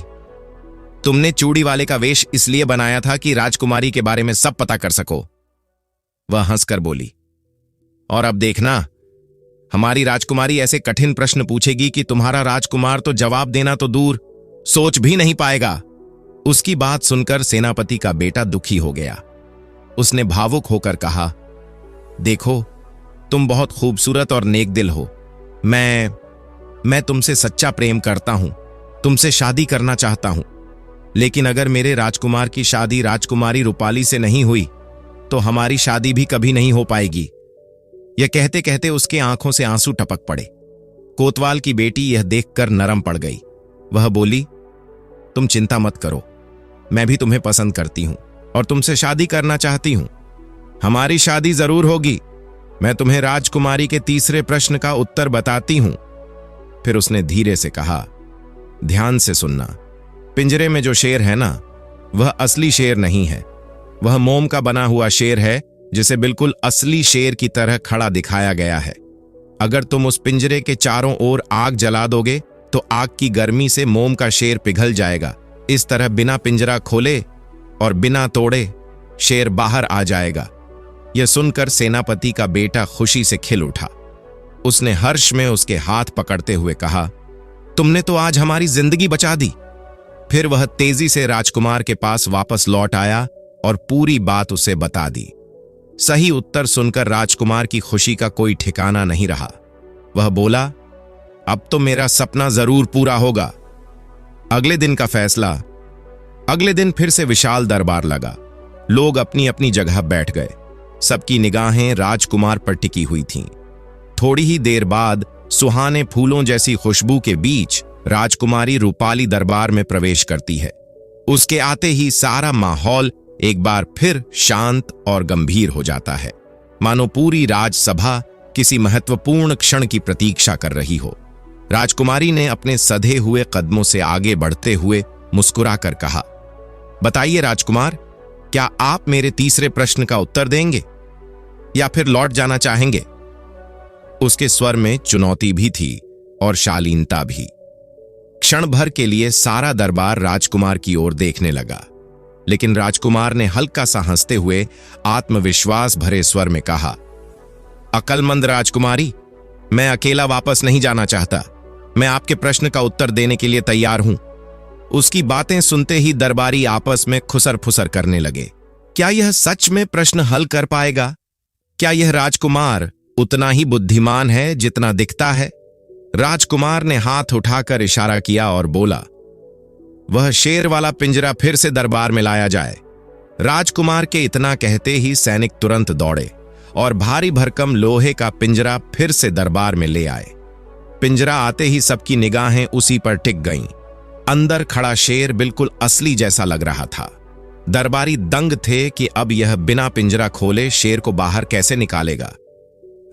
तुमने चूड़ी वाले का वेश इसलिए बनाया था कि राजकुमारी के बारे में सब पता कर सको। वह हंसकर बोली, और अब देखना, हमारी राजकुमारी ऐसे कठिन प्रश्न पूछेगी कि तुम्हारा राजकुमार तो जवाब देना तो दूर, सोच भी नहीं पाएगा। उसकी बात सुनकर सेनापति का बेटा दुखी हो गया। उसने भावुक होकर कहा, देखो, तुम बहुत खूबसूरत और नेक दिल हो। मैं तुमसे सच्चा प्रेम करता हूं, तुमसे शादी करना चाहता हूं। लेकिन अगर मेरे राजकुमार की शादी राजकुमारी रूपाली से नहीं हुई तो हमारी शादी भी कभी नहीं हो पाएगी। यह कहते कहते उसके आंखों से आंसू टपक पड़े। कोतवाल की बेटी यह देखकर नरम पड़ गई। वह बोली, तुम चिंता मत करो, मैं भी तुम्हें पसंद करती हूं और तुमसे शादी करना चाहती हूं। हमारी शादी जरूर होगी। मैं तुम्हें राजकुमारी के तीसरे प्रश्न का उत्तर बताती हूं। फिर उसने धीरे से कहा, ध्यान से सुनना। पिंजरे में जो शेर है ना, वह असली शेर नहीं है। वह मोम का बना हुआ शेर है, जिसे बिल्कुल असली शेर की तरह खड़ा दिखाया गया है। अगर तुम उस पिंजरे के चारों ओर आग जला दोगे तो आग की गर्मी से मोम का शेर पिघल जाएगा। इस तरह बिना पिंजरा खोले और बिना तोड़े शेर बाहर आ जाएगा। यह सुनकर सेनापति का बेटा खुशी से खिल उठा। उसने हर्ष में उसके हाथ पकड़ते हुए कहा, तुमने तो आज हमारी जिंदगी बचा दी। फिर वह तेजी से राजकुमार के पास वापस लौट आया और पूरी बात उसे बता दी। सही उत्तर सुनकर राजकुमार की खुशी का कोई ठिकाना नहीं रहा। वह बोला, अब तो मेरा सपना जरूर पूरा होगा। अगले दिन का फैसला। अगले दिन फिर से विशाल दरबार लगा। लोग अपनी अपनी जगह बैठ गए। सबकी निगाहें राजकुमार पर टिकी हुई थीं। थोड़ी ही देर बाद सुहाने फूलों जैसी खुशबू के बीच राजकुमारी रूपाली दरबार में प्रवेश करती है। उसके आते ही सारा माहौल एक बार फिर शांत और गंभीर हो जाता है, मानो पूरी राजसभा किसी महत्वपूर्ण क्षण की प्रतीक्षा कर रही हो। राजकुमारी ने अपने सधे हुए कदमों से आगे बढ़ते हुए मुस्कुराकर कहा, बताइए राजकुमार, क्या आप मेरे तीसरे प्रश्न का उत्तर देंगे या फिर लौट जाना चाहेंगे? उसके स्वर में चुनौती भी थी और शालीनता भी। क्षण भर के लिए सारा दरबार राजकुमार की ओर देखने लगा, लेकिन राजकुमार ने हल्का सा हंसते हुए आत्मविश्वास भरे स्वर में कहा, अक्लमंद राजकुमारी, मैं अकेला वापस नहीं जाना चाहता। मैं आपके प्रश्न का उत्तर देने के लिए तैयार हूं। उसकी बातें सुनते ही दरबारी आपस में खुसर फुसर करने लगे। क्या यह सच में प्रश्न हल कर पाएगा? क्या यह राजकुमार उतना ही बुद्धिमान है जितना दिखता है? राजकुमार ने हाथ उठाकर इशारा किया और बोला, वह शेर वाला पिंजरा फिर से दरबार में लाया जाए। राजकुमार के इतना कहते ही सैनिक तुरंत दौड़े और भारी भरकम लोहे का पिंजरा फिर से दरबार में ले आए। पिंजरा आते ही सबकी निगाहें उसी पर टिक गईं। अंदर खड़ा शेर बिल्कुल असली जैसा लग रहा था। दरबारी दंग थे कि अब यह बिना पिंजरा खोले शेर को बाहर कैसे निकालेगा।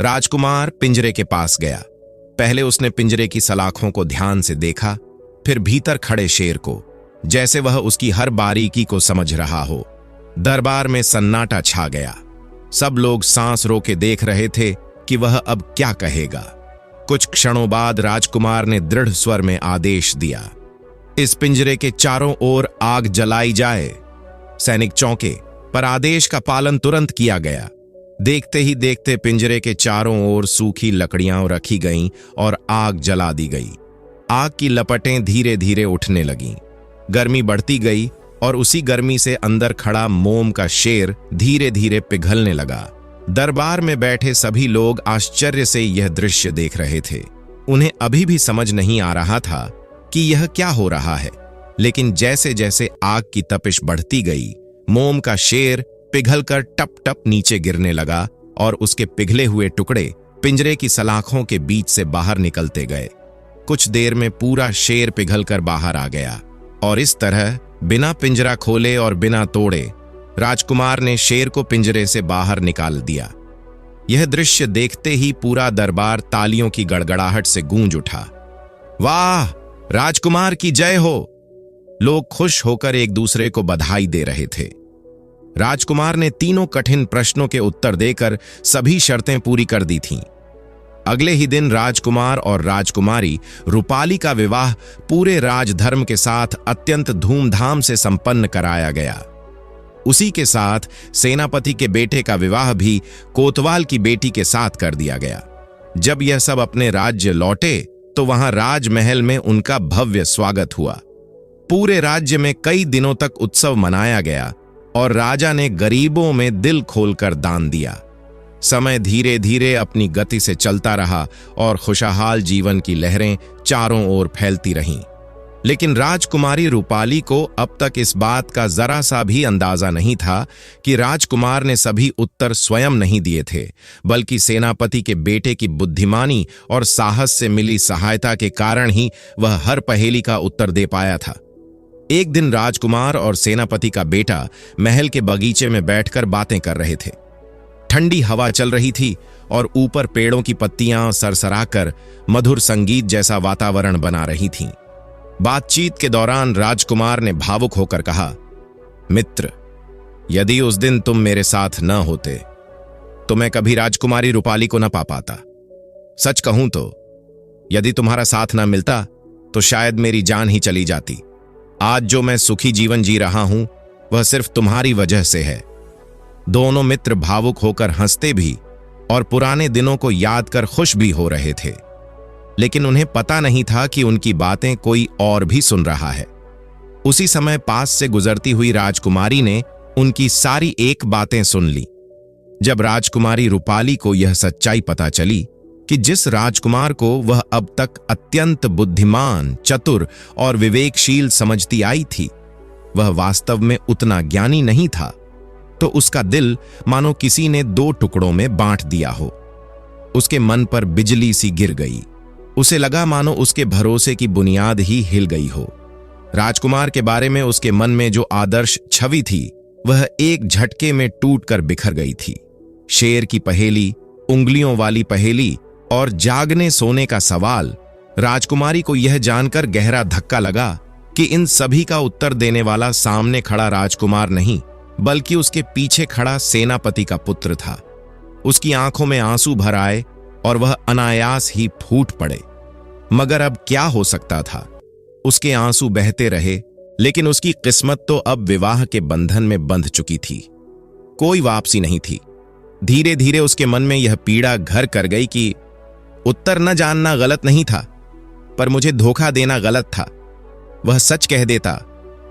राजकुमार पिंजरे के पास गया। पहले उसने पिंजरे की सलाखों को ध्यान से देखा, फिर भीतर खड़े शेर को, जैसे वह उसकी हर बारीकी को समझ रहा हो। दरबार में सन्नाटा छा गया। सब लोग सांस रोके देख रहे थे कि वह अब क्या कहेगा। कुछ क्षणों बाद राजकुमार ने दृढ़ स्वर में आदेश दिया, इस पिंजरे के चारों ओर आग जलाई जाए। सैनिक चौंके, पर आदेश का पालन तुरंत किया गया। देखते ही देखते पिंजरे के चारों ओर सूखी लकड़ियां रखी गईं और आग जला दी गई। आग की लपटें धीरे धीरे उठने लगीं। गर्मी बढ़ती गई और उसी गर्मी से अंदर खड़ा मोम का शेर धीरे धीरे पिघलने लगा। दरबार में बैठे सभी लोग आश्चर्य से यह दृश्य देख रहे थे। उन्हें अभी भी समझ नहीं आ रहा था कि यह क्या हो रहा है, लेकिन जैसे जैसे आग की तपिश बढ़ती गई, मोम का शेर पिघलकर टप टप नीचे गिरने लगा और उसके पिघले हुए टुकड़े पिंजरे की सलाखों के बीच से बाहर निकलते गए। कुछ देर में पूरा शेर पिघलकर बाहर आ गया और इस तरह बिना पिंजरा खोले और बिना तोड़े राजकुमार ने शेर को पिंजरे से बाहर निकाल दिया। यह दृश्य देखते ही पूरा दरबार तालियों की गड़गड़ाहट से गूंज उठा। वाह, राजकुमार की जय हो! लोग खुश होकर एक दूसरे को बधाई दे रहे थे। राजकुमार ने तीनों कठिन प्रश्नों के उत्तर देकर सभी शर्तें पूरी कर दी थीं। अगले ही दिन राजकुमार और राजकुमारी रूपाली का विवाह पूरे राजधर्म के साथ अत्यंत धूमधाम से संपन्न कराया गया। उसी के साथ सेनापति के बेटे का विवाह भी कोतवाल की बेटी के साथ कर दिया गया। जब यह सब अपने राज्य लौटे तो वहां राजमहल में उनका भव्य स्वागत हुआ। पूरे राज्य में कई दिनों तक उत्सव मनाया गया और राजा ने गरीबों में दिल खोलकर दान दिया। समय धीरे धीरे अपनी गति से चलता रहा और खुशहाल जीवन की लहरें चारों ओर फैलती रहीं। लेकिन राजकुमारी रूपाली को अब तक इस बात का जरा सा भी अंदाजा नहीं था कि राजकुमार ने सभी उत्तर स्वयं नहीं दिए थे, बल्कि सेनापति के बेटे की बुद्धिमानी और साहस से मिली सहायता के कारण ही वह हर पहेली का उत्तर दे पाया था। एक दिन राजकुमार और सेनापति का बेटा महल के बगीचे में बैठकर बातें कर रहे थे। ठंडी हवा चल रही थी और ऊपर पेड़ों की पत्तियां सरसराकर मधुर संगीत जैसा वातावरण बना रही थीं। बातचीत के दौरान राजकुमार ने भावुक होकर कहा, मित्र, यदि उस दिन तुम मेरे साथ न होते तो मैं कभी राजकुमारी रूपाली को न पा पाता। सच कहूं तो यदि तुम्हारा साथ न मिलता तो शायद मेरी जान ही चली जाती। आज जो मैं सुखी जीवन जी रहा हूं वह सिर्फ तुम्हारी वजह से है। दोनों मित्र भावुक होकर हंसते भी और पुराने दिनों को याद कर खुश भी हो रहे थे, लेकिन उन्हें पता नहीं था कि उनकी बातें कोई और भी सुन रहा है। उसी समय पास से गुजरती हुई राजकुमारी ने उनकी सारी एक बातें सुन ली। जब राजकुमारी रूपाली को यह सच्चाई पता चली कि जिस राजकुमार को वह अब तक अत्यंत बुद्धिमान, चतुर और विवेकशील समझती आई थी, वह वास्तव में उतना ज्ञानी नहीं था, तो उसका दिल मानो किसी ने दो टुकड़ों में बांट दिया हो। उसके मन पर बिजली सी गिर गई। उसे लगा मानो उसके भरोसे की बुनियाद ही हिल गई हो। राजकुमार के बारे में उसके मन में जो आदर्श छवि थी वह एक झटके में टूटकर बिखर गई थी। शेर की पहेली, उंगलियों वाली पहेली और जागने सोने का सवाल। राजकुमारी को यह जानकर गहरा धक्का लगा कि इन सभी का उत्तर देने वाला सामने खड़ा राजकुमार नहीं, बल्कि उसके पीछे खड़ा सेनापति का पुत्र था। उसकी आंखों में आंसू भर आए और वह अनायास ही फूट पड़े। मगर अब क्या हो सकता था? उसके आंसू बहते रहे, लेकिन उसकी किस्मत तो अब विवाह के बंधन में बंध चुकी थी। कोई वापसी नहीं थी। धीरे धीरे उसके मन में यह पीड़ा घर कर गई कि उत्तर न जानना गलत नहीं था, पर मुझे धोखा देना गलत था। वह सच कह देता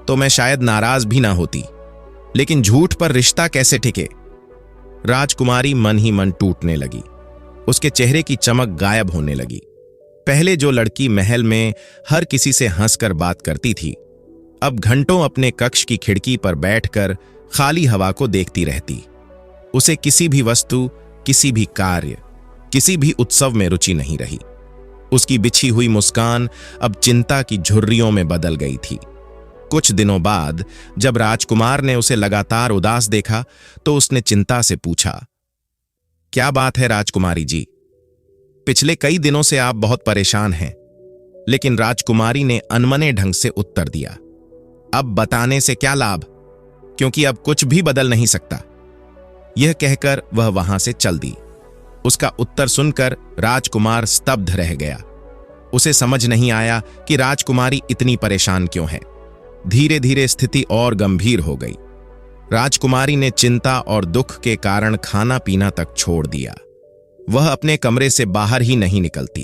तो मैं शायद नाराज भी ना होती, लेकिन झूठ पर रिश्ता कैसे टिके? राजकुमारी मन ही मन टूटने लगी। उसके चेहरे की चमक गायब होने लगी। पहले जो लड़की महल में हर किसी से हंसकर बात करती थी, अब घंटों अपने कक्ष की खिड़की पर बैठकर खाली हवा को देखती रहती। उसे किसी भी वस्तु, किसी भी कार्य, किसी भी उत्सव में रुचि नहीं रही। उसकी बिछी हुई मुस्कान अब चिंता की झुर्रियों में बदल गई थी। कुछ दिनों बाद जब राजकुमार ने उसे लगातार उदास देखा तो उसने चिंता से पूछा, क्या बात है राजकुमारी जी? पिछले कई दिनों से आप बहुत परेशान हैं। लेकिन राजकुमारी ने अनमने ढंग से उत्तर दिया, अब बताने से क्या लाभ, क्योंकि अब कुछ भी बदल नहीं सकता। यह कहकर वह वहां से चल दी। उसका उत्तर सुनकर राजकुमार स्तब्ध रह गया। उसे समझ नहीं आया कि राजकुमारी इतनी परेशान क्यों है। धीरे धीरे स्थिति और गंभीर हो गई। राजकुमारी ने चिंता और दुख के कारण खाना पीना तक छोड़ दिया। वह अपने कमरे से बाहर ही नहीं निकलती।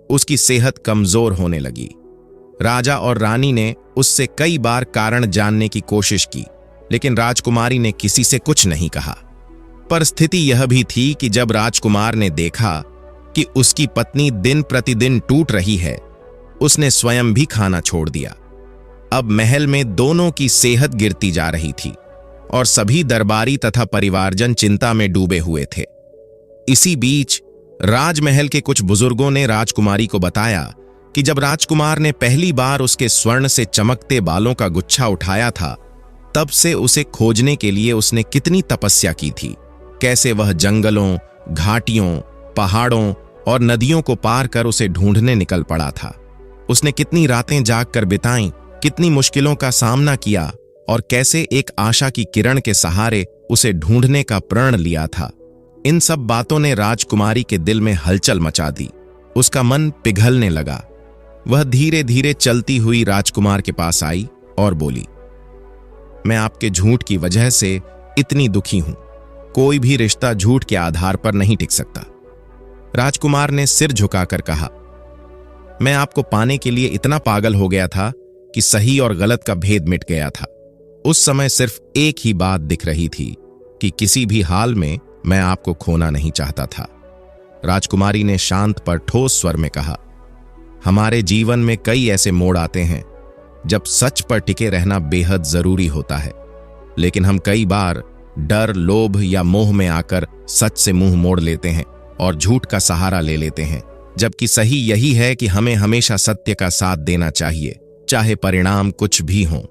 उसकी सेहत कमजोर होने लगी। राजा और रानी ने उससे कई बार कारण जानने की कोशिश की, लेकिन राजकुमारी ने किसी से कुछ नहीं कहा। पर स्थिति यह भी थी कि जब राजकुमार ने देखा कि उसकी पत्नी दिन प्रतिदिन टूट रही है, उसने स्वयं भी खाना छोड़ दिया। अब महल में दोनों की सेहत गिरती जा रही थी और सभी दरबारी तथा परिवारजन चिंता में डूबे हुए थे। इसी बीच राजमहल के कुछ बुजुर्गों ने राजकुमारी को बताया कि जब राजकुमार ने पहली बार उसके स्वर्ण से चमकते बालों का गुच्छा उठाया था, तब से उसे खोजने के लिए उसने कितनी तपस्या की थी। कैसे वह जंगलों, घाटियों, पहाड़ों और नदियों को पार कर उसे ढूंढने निकल पड़ा था। उसने कितनी रातें जागकर बिताईं, कितनी मुश्किलों का सामना किया और कैसे एक आशा की किरण के सहारे उसे ढूंढने का प्रण लिया था। इन सब बातों ने राजकुमारी के दिल में हलचल मचा दी। उसका मन पिघलने लगा। वह धीरे धीरे चलती हुई राजकुमार के पास आई और बोली, मैं आपके झूठ की वजह से इतनी दुखी हूं। कोई भी रिश्ता झूठ के आधार पर नहीं टिक सकता। राजकुमार ने सिर झुकाकर कहा, मैं आपको पाने के लिए इतना पागल हो गया था कि सही और गलत का भेद मिट गया था। उस समय सिर्फ एक ही बात दिख रही थी कि किसी भी हाल में मैं आपको खोना नहीं चाहता था। राजकुमारी ने शांत पर ठोस स्वर में कहा, हमारे जीवन में कई ऐसे मोड़ आते हैं जब सच पर टिके रहना बेहद जरूरी होता है, लेकिन हम कई बार डर, लोभ या मोह में आकर सच से मुंह मोड़ लेते हैं और झूठ का सहारा ले लेते हैं, जबकि सही यही है कि हमें हमेशा सत्य का साथ देना चाहिए, चाहे परिणाम कुछ भी हो।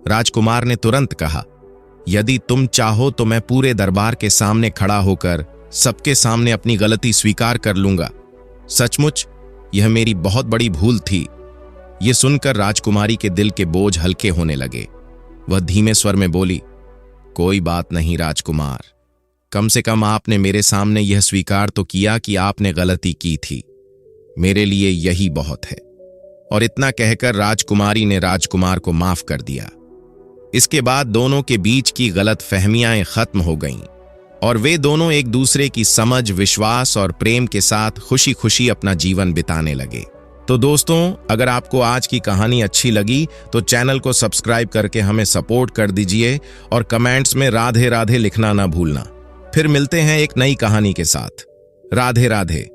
राजकुमार ने तुरंत कहा, यदि तुम चाहो तो मैं पूरे दरबार के सामने खड़ा होकर सबके सामने अपनी गलती स्वीकार कर लूंगा। सचमुच यह मेरी बहुत बड़ी भूल थी। यह सुनकर राजकुमारी के दिल के बोझ हल्के होने लगे। वह धीमे स्वर में बोली, कोई बात नहीं राजकुमार, कम से कम आपने मेरे सामने यह स्वीकार तो किया कि आपने गलती की थी। मेरे लिए यही बहुत है। और इतना कहकर राजकुमारी ने राजकुमार को माफ कर दिया। इसके बाद दोनों के बीच की गलत फहमियां खत्म हो गईं और वे दोनों एक दूसरे की समझ, विश्वास और प्रेम के साथ खुशी खुशी अपना जीवन बिताने लगे। तो दोस्तों, अगर आपको आज की कहानी अच्छी लगी तो चैनल को सब्सक्राइब करके हमें सपोर्ट कर दीजिए और कमेंट्स में राधे राधे लिखना ना भूलना। फिर मिलते हैं एक नई कहानी के साथ। राधे राधे।